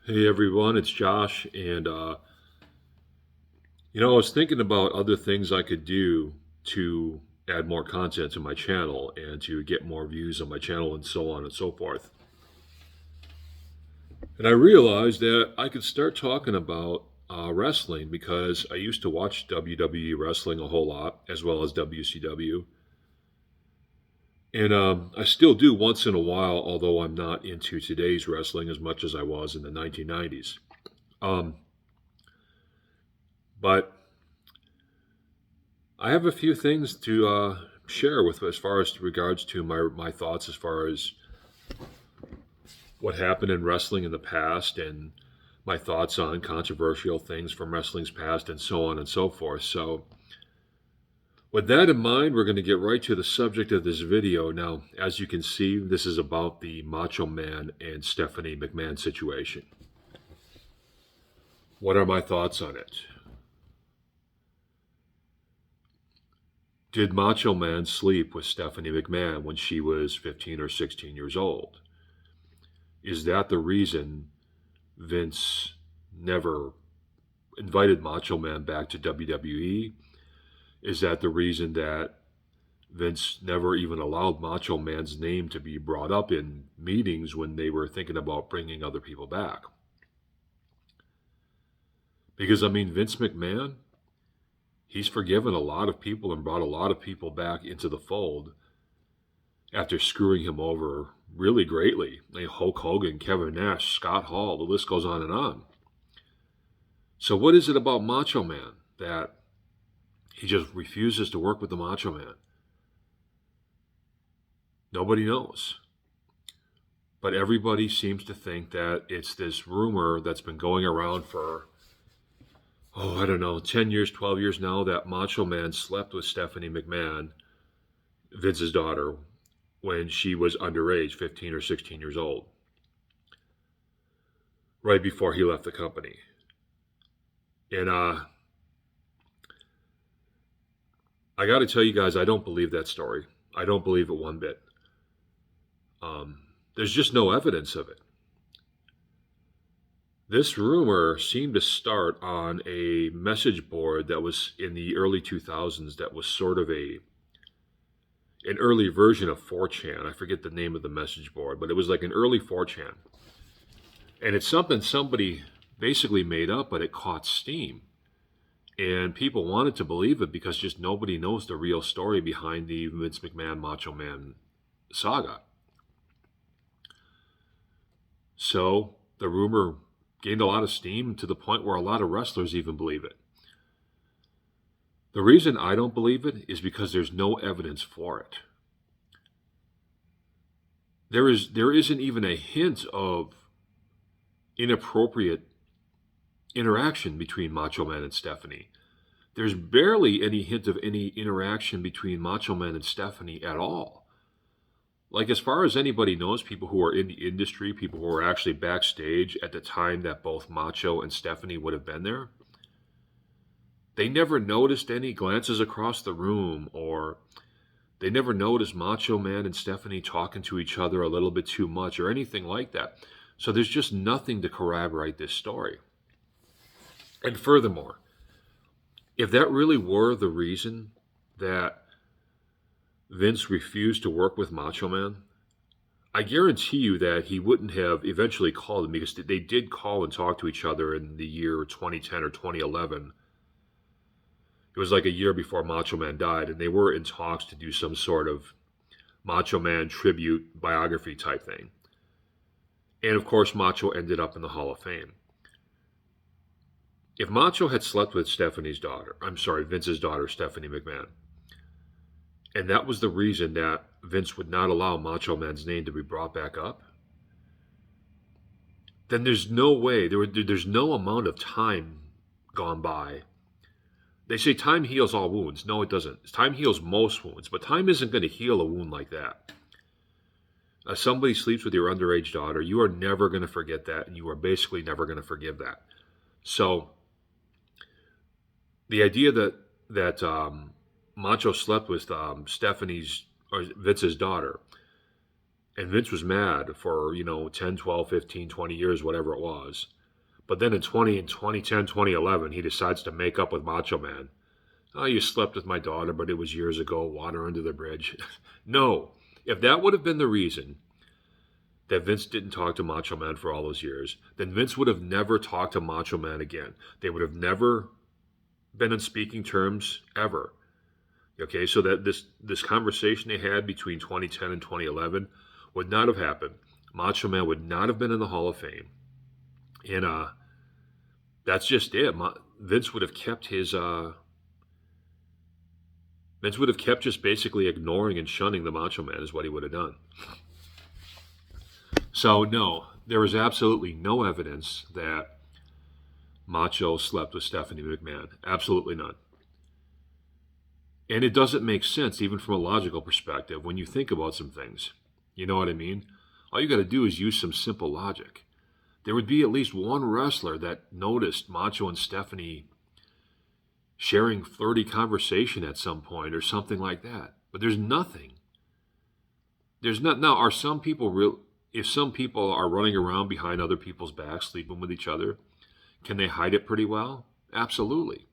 Hey everyone, it's Josh, and I was thinking about other things I could do to add more content to my channel and to get more views on my channel and so on and so forth. And I realized that I could start talking about wrestling because I used to watch WWE wrestling a whole lot, as well as WCW. And I still do once in a while, although I'm not into today's wrestling as much as I was in the 1990s. Um, but I have a few things to share with as far as regards to my thoughts as far as what happened in wrestling in the past and my thoughts on controversial things from wrestling's past and so on and so forth. So, with that in mind, we're going to get right to the subject of this video. Now, as you can see, this is about the Macho Man and Stephanie McMahon situation. What are my thoughts on it? Did Macho Man sleep with Stephanie McMahon when she was 15 or 16 years old? Is that the reason Vince never invited Macho Man back to WWE? Is that the reason that Vince never even allowed Macho Man's name to be brought up in meetings when they were thinking about bringing other people back? Because, I mean, Vince McMahon, he's forgiven a lot of people and brought a lot of people back into the fold after screwing him over really greatly. Like Hulk Hogan, Kevin Nash, Scott Hall, the list goes on and on. So, what is it about Macho Man that he just refuses to work with the Macho Man? Nobody knows. But everybody seems to think that it's this rumor that's been going around for, I don't know, 10 years, 12 years now, that Macho Man slept with Stephanie McMahon, Vince's daughter, when she was underage, 15 or 16 years old, right before he left the company. And I got to tell you guys, I don't believe that story. I don't believe it one bit. There's just no evidence of it. This rumor seemed to start on a message board that was in the early 2000s that was sort of an early version of 4chan. I forget the name of the message board, but it was like an early 4chan. And it's something somebody basically made up, but it caught steam. And people wanted to believe it because just nobody knows the real story behind the Vince McMahon Macho Man saga. So the rumor gained a lot of steam to the point where a lot of wrestlers even believe it. The reason I don't believe it is because there's no evidence for it. There isn't even a hint of inappropriate interaction between Macho Man and Stephanie. There's barely any hint of any interaction between Macho Man and Stephanie at all. Like, as far as anybody knows, people who are in the industry, people who are actually backstage at the time that both Macho and Stephanie would have been there, they never noticed any glances across the room, or they never noticed Macho Man and Stephanie talking to each other a little bit too much or anything like that. So there's just nothing to corroborate this story. And furthermore, if that really were the reason that Vince refused to work with Macho Man, I guarantee you that he wouldn't have eventually called him, because they did call and talk to each other in the year 2010 or 2011. It was like a year before Macho Man died, and they were in talks to do some sort of Macho Man tribute biography type thing. And of course, Macho ended up in the Hall of Fame. If Macho had slept with Vince's daughter, Stephanie McMahon, and that was the reason that Vince would not allow Macho Man's name to be brought back up, then there's no way, there's no amount of time gone by. They say time heals all wounds. No, it doesn't. Time heals most wounds, but time isn't going to heal a wound like that. If somebody sleeps with your underage daughter, you are never going to forget that, and you are basically never going to forgive that. So, the idea that Macho slept with Stephanie's or Vince's daughter, And Vince was mad for, 10, 12, 15, 20 years, whatever it was. But then in 2010, 2011, he decides to make up with Macho Man. Oh, you slept with my daughter, but it was years ago, water under the bridge. No. If that would have been the reason that Vince didn't talk to Macho Man for all those years, then Vince would have never talked to Macho Man again. They would have never been on speaking terms ever. Okay, so that this conversation they had between 2010 and 2011 would not have happened. Macho Man would not have been in the Hall of Fame, and that's just it. Vince would have kept his. Vince would have kept just basically ignoring and shunning the Macho Man is what he would have done. So no, there is absolutely no evidence that Macho slept with Stephanie McMahon. Absolutely none. And it doesn't make sense, even from a logical perspective, when you think about some things. You know what I mean? All you got to do is use some simple logic. There would be at least one wrestler that noticed Macho and Stephanie sharing flirty conversation at some point or something like that. But there's nothing. There's not. Now, are some people real? If some people are running around behind other people's backs, sleeping with each other, can they hide it pretty well? Absolutely.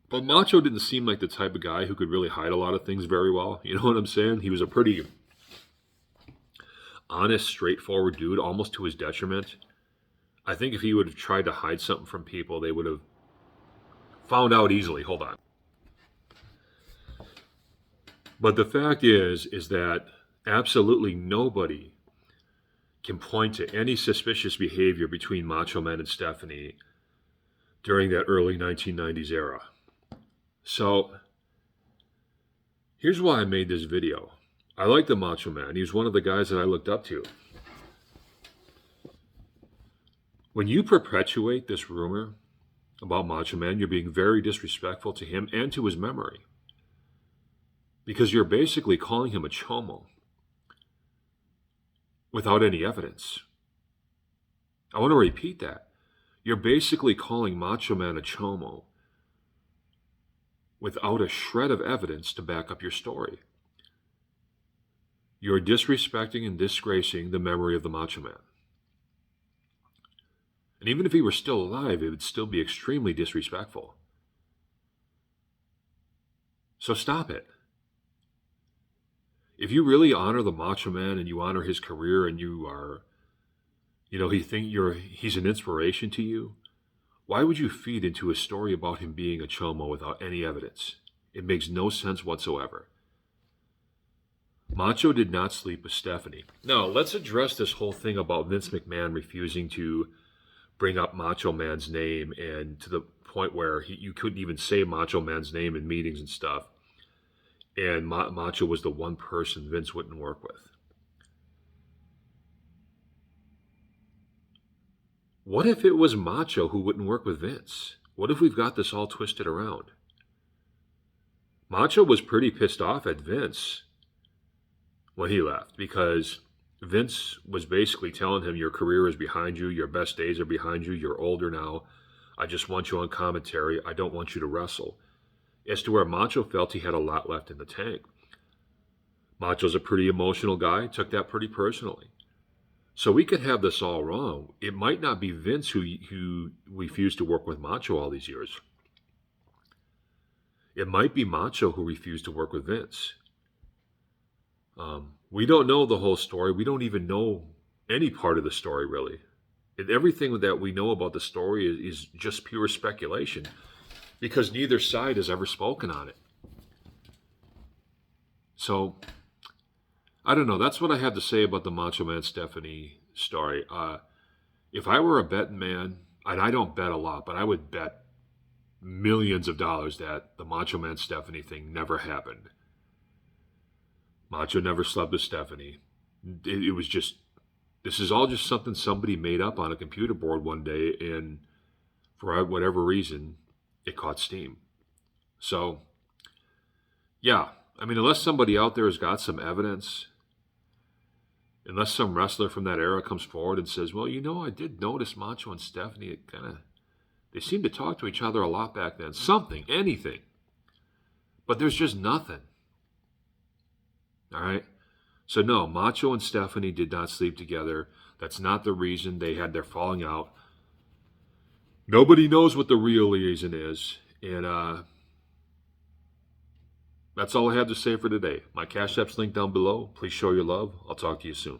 But Macho didn't seem like the type of guy who could really hide a lot of things very well. You know what I'm saying? He was a pretty honest, straightforward dude, almost to his detriment. I think if he would have tried to hide something from people, they would have found out easily. Hold on. But the fact is that absolutely nobody can point to any suspicious behavior between Macho Man and Stephanie during that early 1990s era. So, here's why I made this video. I like the Macho Man. He was one of the guys that I looked up to. When you perpetuate this rumor about Macho Man, you're being very disrespectful to him and to his memory. Because you're basically calling him a chomo without any evidence. I want to repeat that. You're basically calling Macho Man a chomo without a shred of evidence to back up your story. You're disrespecting and disgracing the memory of the Macho Man. And even if he were still alive, it would still be extremely disrespectful. So stop it. If you really honor the Macho Man and you honor his career and you are, he's an inspiration to you, why would you feed into a story about him being a chomo without any evidence? It makes no sense whatsoever. Macho did not sleep with Stephanie. Now, let's address this whole thing about Vince McMahon refusing to bring up Macho Man's name, and to the point where you couldn't even say Macho Man's name in meetings and stuff. And Macho was the one person Vince wouldn't work with. What if it was Macho who wouldn't work with Vince? What if we've got this all twisted around? Macho was pretty pissed off at Vince when he left, because Vince was basically telling him, your career is behind you, your best days are behind you, you're older now, I just want you on commentary, I don't want you to wrestle. As to where Macho felt he had a lot left in the tank. Macho's a pretty emotional guy, took that pretty personally. So we could have this all wrong. It might not be Vince who refused to work with Macho all these years. It might be Macho who refused to work with Vince. We don't know the whole story. We don't even know any part of the story, really. Everything that we know about the story is just pure speculation, because neither side has ever spoken on it. So, I don't know. That's what I have to say about the Macho Man Stephanie story. If I were a betting man, and I don't bet a lot, but I would bet millions of dollars that the Macho Man Stephanie thing never happened. Macho never slept with Stephanie. It was just, this is all just something somebody made up on a computer board one day, and for whatever reason, it caught steam. So, yeah, I mean, unless somebody out there has got some evidence, unless some wrestler from that era comes forward and says, well, I did notice Macho and Stephanie, they seemed to talk to each other a lot back then. Something, anything. But there's just nothing. All right? So, no, Macho and Stephanie did not sleep together. That's not the reason they had their falling out. Nobody knows what the real reason is. And that's all I have to say for today. My Cash App's linked down below. Please show your love. I'll talk to you soon.